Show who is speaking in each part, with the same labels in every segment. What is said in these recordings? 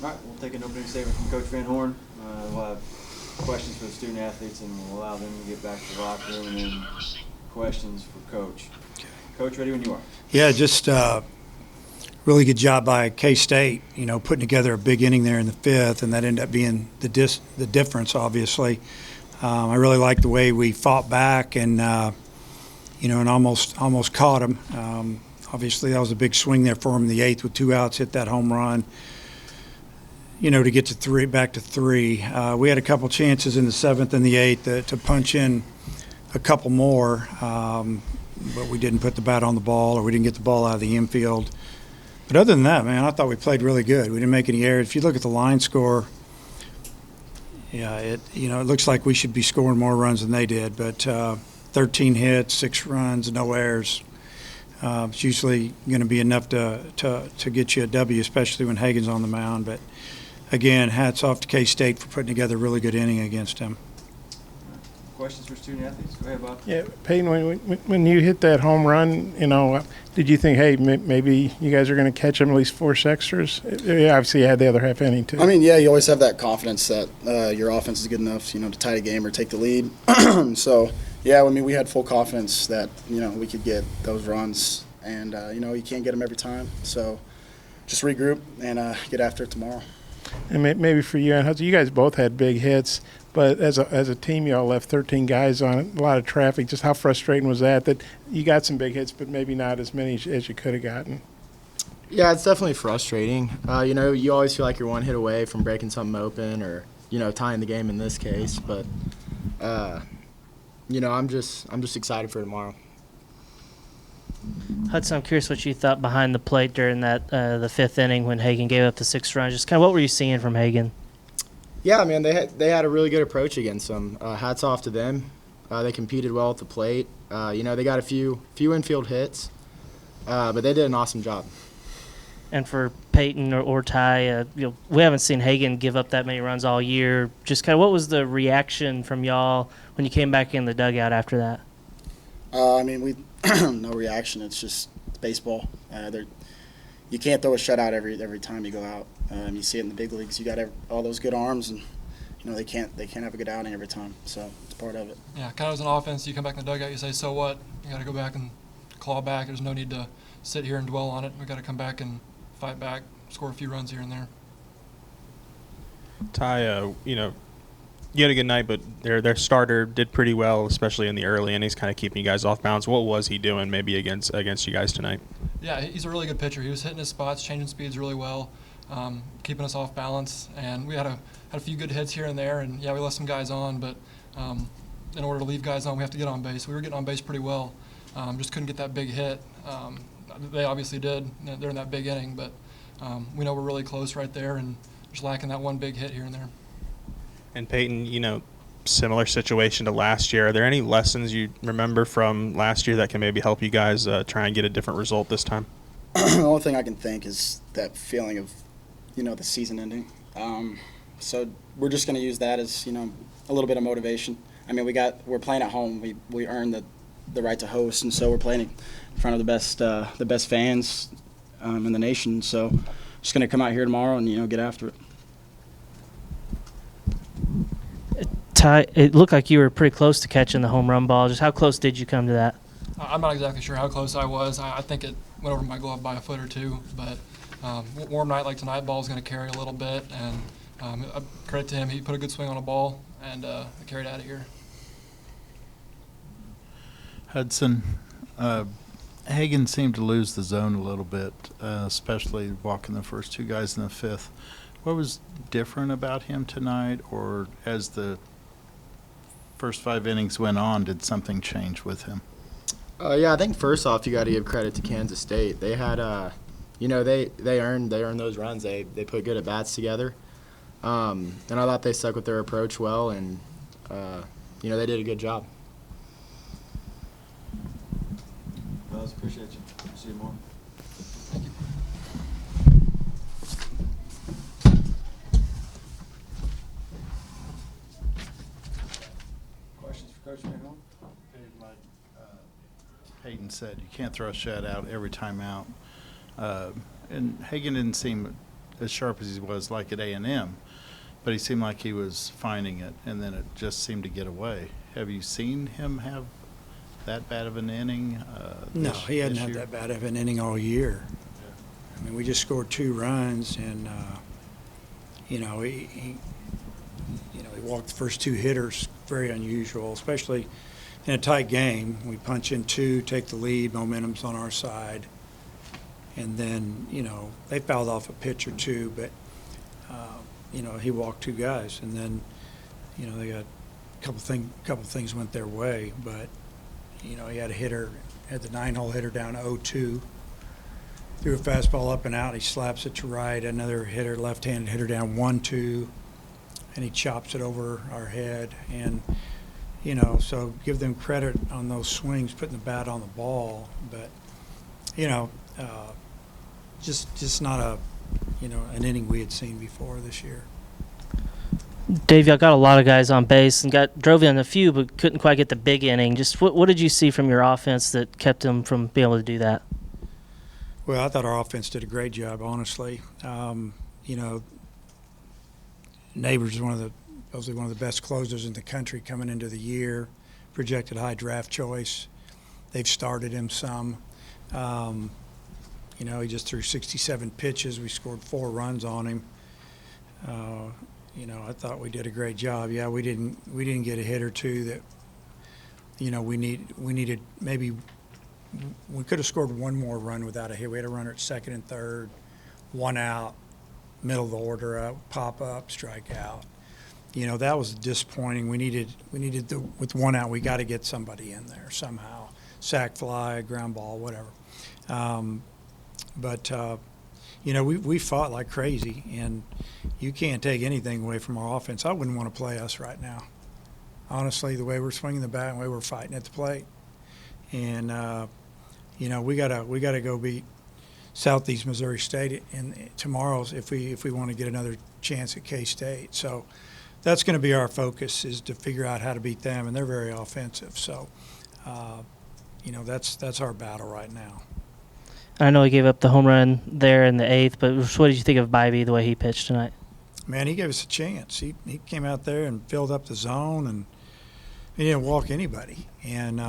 Speaker 1: All right, we'll take an opening statement from Coach Van Horn. We'll have questions for the student athletes, and we'll allow them to get back to the locker room, and then questions for Coach. Okay. Coach, ready when you are.
Speaker 2: Yeah, just really good job by K-State, putting together a big inning there in the fifth, and that ended up being the difference, obviously. I really liked the way we fought back and, and almost caught them. Obviously, that was a big swing there for him in the eighth with 2 outs, hit that home run, to get to back to three. We had a couple chances in the seventh and the eighth to punch in a couple more, but we didn't put the bat on the ball, or we didn't get the ball out of the infield. But other than that, man, I thought we played really good. We didn't make any errors. If you look at the line score, it looks like we should be scoring more runs than they did, but 13 hits, 6 runs, no errors. It's usually going to be enough to get you a W, especially when Hagen's on the mound. But, again, hats off to K-State for putting together a really good inning against him.
Speaker 1: Questions for student athletes? Go ahead, Bob.
Speaker 3: Yeah, Peyton, when you hit that home run, did you think, hey, maybe you guys are going to catch them at least 4 extras? Obviously, you had the other half inning, too.
Speaker 4: I mean, yeah, you always have that confidence that your offense is good enough, to tie the game or take the lead. So, yeah, we had full confidence that, we could get those runs. And, you can't get them every time. So just regroup and get after it tomorrow.
Speaker 3: And maybe for you and Hudson, you guys both had big hits. But as a team, you all left 13 guys on it, a lot of traffic. Just how frustrating was that you got some big hits, but maybe not as many as you could have gotten?
Speaker 5: Yeah, it's definitely frustrating. You always feel like you're one hit away from breaking something open or, tying the game in this case. But, I'm just excited for tomorrow.
Speaker 6: Hudson, I'm curious what you thought behind the plate during that the fifth inning when Hagen gave up the 6 runs. Just kind of what were you seeing from Hagen?
Speaker 5: Yeah, man, they had a really good approach against them. Hats off to them. They competed well at the plate. They got a few infield hits, but they did an awesome job.
Speaker 6: And for Peyton or Ty, we haven't seen Hagen give up that many runs all year. Just kind of what was the reaction from y'all when you came back in the dugout after that?
Speaker 4: We no reaction. It's baseball. You can't throw a shutout every time you go out. You see it in the big leagues. You got all those good arms, and they can't have a good outing every time. So it's part of it.
Speaker 7: Yeah, kind of as an offense, you come back in the dugout, you say, so what? You got to go back and claw back. There's no need to sit here and dwell on it. We got to come back and fight back, score a few runs here and there.
Speaker 8: Ty, you had a good night, but their starter did pretty well, especially in the early innings, kind of keeping you guys off balance. What was he doing maybe against you guys tonight?
Speaker 7: Yeah, he's a really good pitcher. He was hitting his spots, changing speeds really well, keeping us off balance. And we had a few good hits here and there, and, yeah, we left some guys on. But in order to leave guys on, we have to get on base. We were getting on base pretty well. Just couldn't get that big hit. They obviously did during that big inning, but we know we're really close right there and just lacking that one big hit here and there.
Speaker 8: And Peyton, similar situation to last year. Are there any lessons you remember from last year that can maybe help you guys try and get a different result this time?
Speaker 4: The only thing I can think is that feeling of, the season ending. So we're just going to use that as, a little bit of motivation. We're playing at home. We earned the right to host, and so we're playing in front of the best fans in the nation. So just going to come out here tomorrow and, get after it.
Speaker 6: Ty, it looked like you were pretty close to catching the home run ball. Just how close did you come to that?
Speaker 7: I'm not exactly sure how close I was. I think it went over my glove by a foot or two. But warm night like tonight, ball's going to carry a little bit. And credit to him, he put a good swing on a ball and carried out of here.
Speaker 9: Hudson, Hagen seemed to lose the zone a little bit, especially walking the first 2 guys in the fifth. What was different about him tonight, or as the first 5 innings went on, did something change with him?
Speaker 5: Yeah, I think first off, you got to give credit to Kansas State. They had, they earned those runs. They put good at bats together, and I thought they stuck with their approach well, and they did a good job.
Speaker 1: Well, appreciate you. See you tomorrow.
Speaker 7: Thank you.
Speaker 1: Questions for Coach Van Horn?
Speaker 9: Like Peyton said, you can't throw a shutout every time out. And Hagen didn't seem as sharp as he was like at A&M, but he seemed like he was finding it, and then it just seemed to get away. Have you seen him have that bad of an inning?
Speaker 2: No, he hadn't
Speaker 9: this
Speaker 2: had
Speaker 9: year?
Speaker 2: that bad of an inning all year. I mean, we just scored 2 runs, and he walked the first 2 hitters. Very unusual, especially in a tight game. We punch in 2, take the lead, momentum's on our side, and then they fouled off a pitch or 2, but he walked 2 guys, and then they got a couple things went their way, but he had a hitter, had the 9-hole hitter down 0-2. Threw a fastball up and out. He slaps it to right. Another hitter, left-handed hitter, down 1-2, and he chops it over our head. And so give them credit on those swings, putting the bat on the ball. But just not an inning we had seen before this year.
Speaker 6: Dave, y'all got a lot of guys on base and drove in a few, but couldn't quite get the big inning. Just what did you see from your offense that kept them from being able to do that?
Speaker 2: Well, I thought our offense did a great job, honestly. Neighbors is supposedly one of the best closers in the country coming into the year, projected high draft choice. They've started him some. He just threw 67 pitches. We scored 4 runs on him. I thought we did a great job. Yeah, we didn't get a hit or 2 that we needed. Maybe we could have scored 1 more run without a hit. We had a runner at second and third, 1 out, middle of the order, pop up, strike out. That was disappointing. We needed with 1 out, we got to get somebody in there somehow, sac fly, ground ball, whatever. We fought like crazy, and you can't take anything away from our offense. I wouldn't want to play us right now, honestly. The way we're swinging the bat and the way we're fighting at the plate, and we gotta go beat Southeast Missouri State in tomorrow's if we want to get another chance at K-State. So that's going to be our focus, is to figure out how to beat them, and they're very offensive. So that's our battle right now.
Speaker 6: I know he gave up the home run there in the 8th, but what did you think of Bybee, the way he pitched tonight?
Speaker 2: Man, he gave us a chance. He came out there and filled up the zone, and he didn't walk anybody. And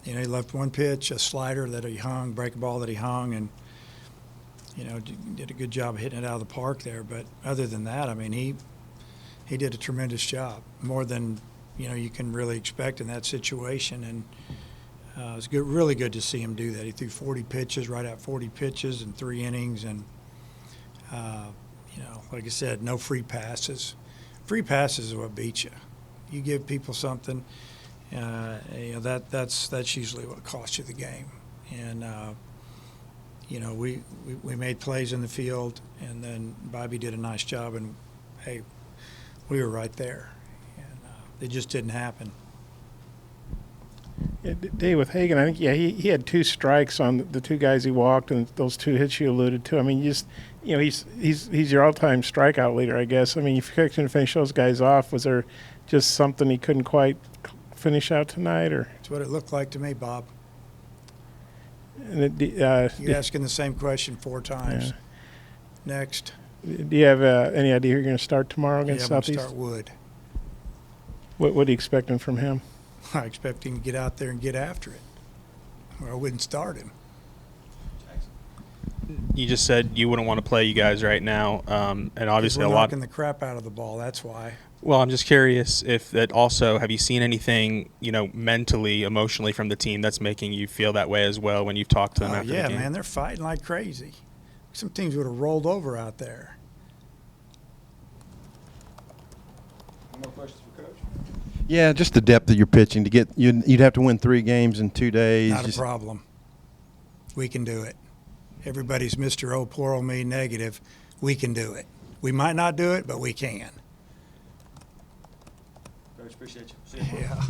Speaker 2: he left 1 pitch, a slider that he hung, breaking ball that he hung, and did a good job of hitting it out of the park there. But other than that, I mean, he did a tremendous job, more than you can really expect in that situation. And it was good, really good to see him do that. He threw 40 pitches, right at 40 pitches in 3 innings, and like I said, no free passes. Free passes is what beats you. You give people something, that's usually what costs you the game. And we made plays in the field, and then Bobby did a nice job, and hey, we were right there, and it just didn't happen.
Speaker 3: Yeah, Dave, with Hagan, I think he had 2 strikes on the 2 guys he walked, and those 2 hits you alluded to. I mean, he's your all-time strikeout leader, I guess. I mean, if you couldn't finish those guys off, was there just something he couldn't quite finish out tonight, or?
Speaker 2: That's what it looked like to me, Bob.
Speaker 3: And
Speaker 2: You're asking the same question 4 times.
Speaker 3: Yeah.
Speaker 2: Next.
Speaker 3: Do you have any idea who you're going to start tomorrow against
Speaker 2: I'm
Speaker 3: Southeast?
Speaker 2: going to start Wood.
Speaker 3: What are you expecting from him?
Speaker 2: I expect him to get out there and get after it, or I wouldn't start him.
Speaker 8: You just said you wouldn't want to play you guys right now, and obviously
Speaker 2: we're
Speaker 8: a lot.
Speaker 2: knocking the crap out of the ball. That's why.
Speaker 8: Well, I'm just curious if that also, have you seen anything, mentally, emotionally from the team that's making you feel that way as well when you've talked to them after the game?
Speaker 2: Yeah, man, they're fighting like crazy. Some teams would have rolled over out there.
Speaker 1: Any more questions for Coach?
Speaker 10: Yeah, just the depth of your pitching to get you'd have to win 3 games in 2 days.
Speaker 2: Not a problem. We can do it. Everybody's Mr. Oh, poor old me negative. We can do it. We might not do it, but we can.
Speaker 1: Coach, appreciate you. See you tomorrow.
Speaker 2: Yeah.